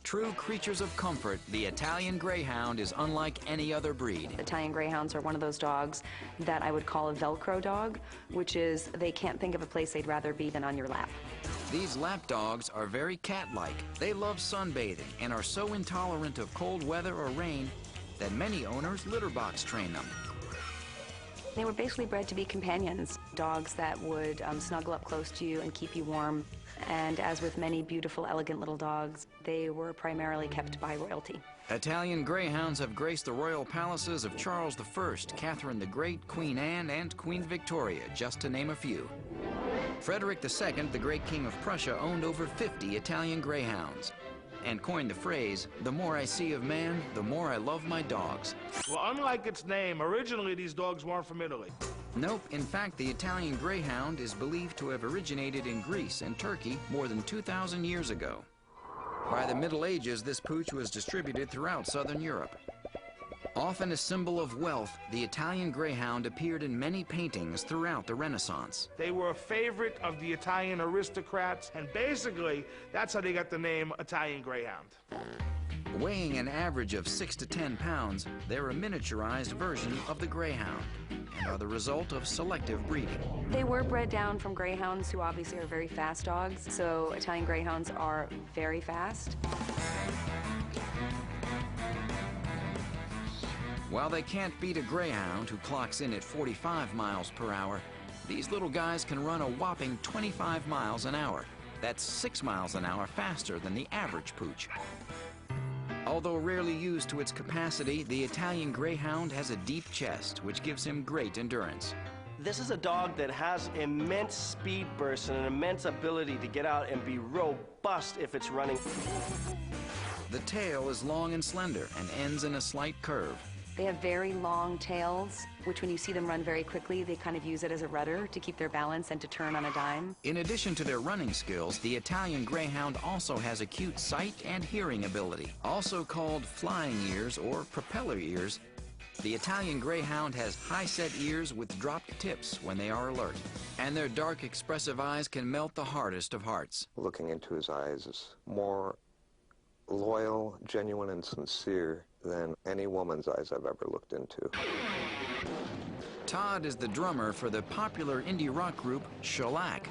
True creatures of comfort, the Italian Greyhound is unlike any other breed. Italian Greyhounds are one of those dogs that I would call a Velcro dog, which is they can't think of a place they'd rather be than on your lap. These lap dogs are very cat-like. They love sunbathing and are so intolerant of cold weather or rain that many owners litter box train them. They were basically bred to be companions, dogs that would snuggle up close to you and keep you warm. And as with many beautiful, elegant little dogs, they were primarily kept by royalty. Italian Greyhounds have graced the royal palaces of Charles I, Catherine the Great, Queen Anne, and Queen Victoria, just to name a few. Frederick II, the great king of Prussia, owned over 50 Italian Greyhounds and coined the phrase, "The more I see of man, the more I love my dogs." Well, unlike its name, originally these dogs weren't from Italy. Nope, in fact, the Italian Greyhound is believed to have originated in Greece and Turkey more than 2,000 years ago. By the Middle Ages, this pooch was distributed throughout southern Europe. Often a symbol of wealth, the Italian Greyhound appeared in many paintings throughout the Renaissance. They were a favorite of the Italian aristocrats, and basically, that's how they got the name Italian Greyhound. Weighing an average of 6 to 10 pounds, they're a miniaturized version of the Greyhound and are the result of selective breeding. They were bred down from Greyhounds, who obviously are very fast dogs, so Italian Greyhounds are very fast. While they can't beat a Greyhound who clocks in at 45 miles per hour, these little guys can run a whopping 25 miles an hour. That's 6 miles an hour faster than the average pooch. Although rarely used to its capacity, the Italian Greyhound has a deep chest, which gives him great endurance. This is a dog that has immense speed bursts and an immense ability to get out and be robust if it's running. The tail is long and slender and ends in a slight curve. They have very long tails, which when you see them run very quickly, they kind of use it as a rudder to keep their balance and to turn on a dime. In addition to their running skills, the Italian Greyhound also has acute sight and hearing ability. Also called flying ears or propeller ears, the Italian Greyhound has high-set ears with dropped tips when they are alert. And their dark, expressive eyes can melt the hardest of hearts. Looking into his eyes is more loyal, genuine, and sincere than any woman's eyes I've ever looked into. Todd is the drummer for the popular indie rock group Shellac.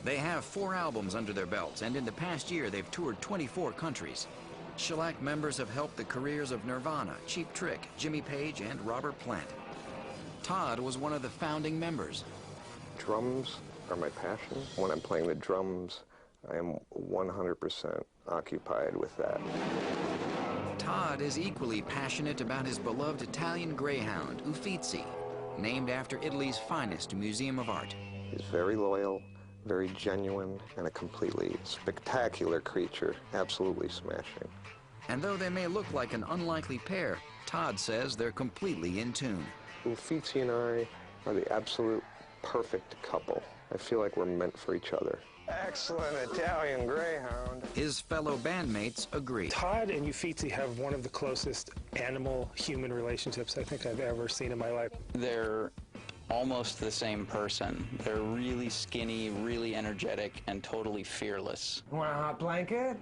They have 4 albums under their belts, and in the past year they've toured 24 countries. Shellac members have helped the careers of Nirvana, Cheap Trick, Jimmy Page, and Robert Plant. Todd was one of the founding members. Drums are my passion. When I'm playing the drums, I am 100% occupied with that. Todd is equally passionate about his beloved Italian Greyhound, Uffizi, named after Italy's finest museum of art. He's very loyal, very genuine, and a completely spectacular creature, absolutely smashing. And though they may look like an unlikely pair, Todd says they're completely in tune. Uffizi and I are the absolute perfect couple. I feel like we're meant for each other. Excellent Italian Greyhound. His fellow bandmates agree. Todd and Uffizi have one of the closest animal-human relationships I think I've ever seen in my life. They're almost the same person. They're really skinny, really energetic, and totally fearless. Want a hot blanket?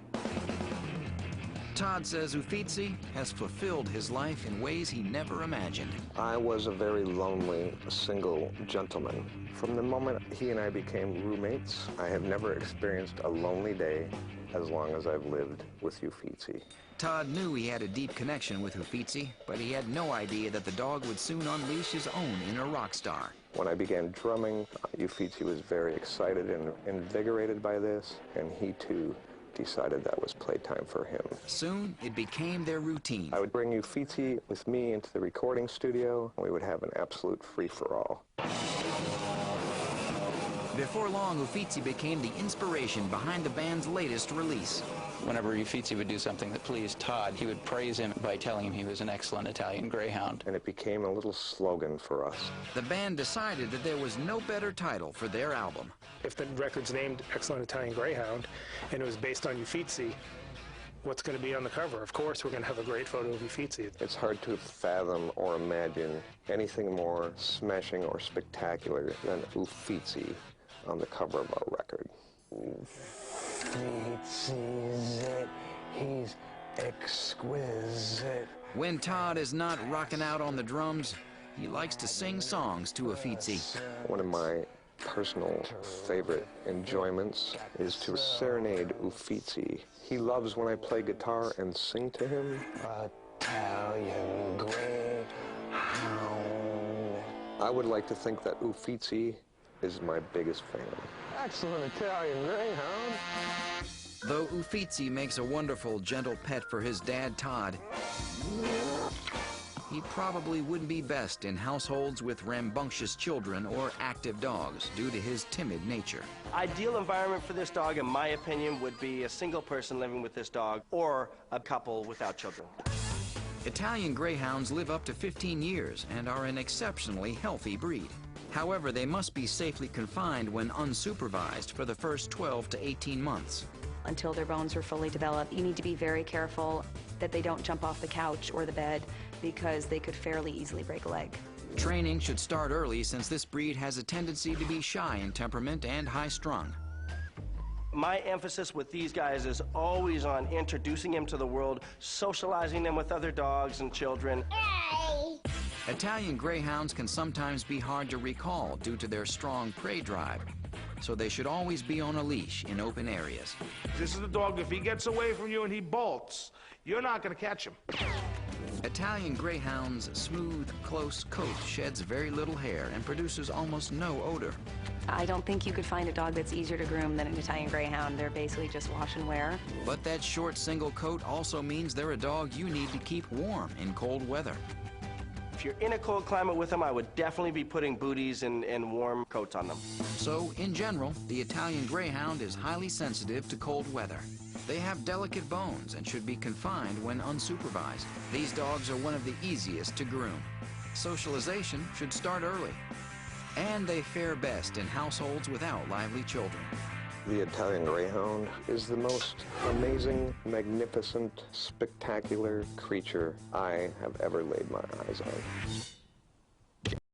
Todd says Uffizi has fulfilled his life in ways he never imagined. I was a very lonely, single gentleman. From the moment he and I became roommates, I have never experienced a lonely day as long as I've lived with Uffizi. Todd knew he had a deep connection with Uffizi, but he had no idea that the dog would soon unleash his own inner rock star. When I began drumming, Uffizi was very excited and invigorated by this, and he too decided that was playtime for him. Soon, it became their routine. I would bring Uffizi with me into the recording studio, and we would have an absolute free-for-all. Before long, Uffizi became the inspiration behind the band's latest release. Whenever Uffizi would do something that pleased Todd, he would praise him by telling him he was an excellent Italian Greyhound. And it became a little slogan for us. The band decided that there was no better title for their album. If the record's named Excellent Italian Greyhound and it was based on Uffizi, what's going to be on the cover? Of course, we're going to have a great photo of Uffizi. It's hard to fathom or imagine anything more smashing or spectacular than Uffizi on the cover of our record. sees it. He's exquisite. When Todd is not rocking out on the drums, he likes to sing songs to Uffizi. One of my personal favorite enjoyments is to serenade Uffizi. He loves when I play guitar and sing to him. Italian Greyhound. I would like to think that Uffizi is my biggest fan. Excellent Italian Greyhound. Though Uffizi makes a wonderful, gentle pet for his dad, Todd, he probably wouldn't be best in households with rambunctious children or active dogs due to his timid nature. Ideal environment for this dog, in my opinion, would be a single person living with this dog or a couple without children. Italian Greyhounds live up to 15 years and are an exceptionally healthy breed. However, they must be safely confined when unsupervised for the first 12 to 18 months. Until their bones are fully developed, you need to be very careful that they don't jump off the couch or the bed because they could fairly easily break a leg. Training should start early since this breed has a tendency to be shy in temperament and high-strung. My emphasis with these guys is always on introducing them to the world, socializing them with other dogs and children. Italian Greyhounds can sometimes be hard to recall due to their strong prey drive, so they should always be on a leash in open areas. This is the dog, if he gets away from you and he bolts, you're not going to catch him. Italian Greyhound's smooth, close coat sheds very little hair and produces almost no odor. I don't think you could find a dog that's easier to groom than an Italian Greyhound. They're basically just wash and wear. But that short single coat also means they're a dog you need to keep warm in cold weather. If you're in a cold climate with them, I would definitely be putting booties and warm coats on them. So, in general, the Italian Greyhound is highly sensitive to cold weather. They have delicate bones and should be confined when unsupervised. These dogs are one of the easiest to groom. Socialization should start early. And they fare best in households without lively children. The Italian Greyhound is the most amazing, magnificent, spectacular creature I have ever laid my eyes on.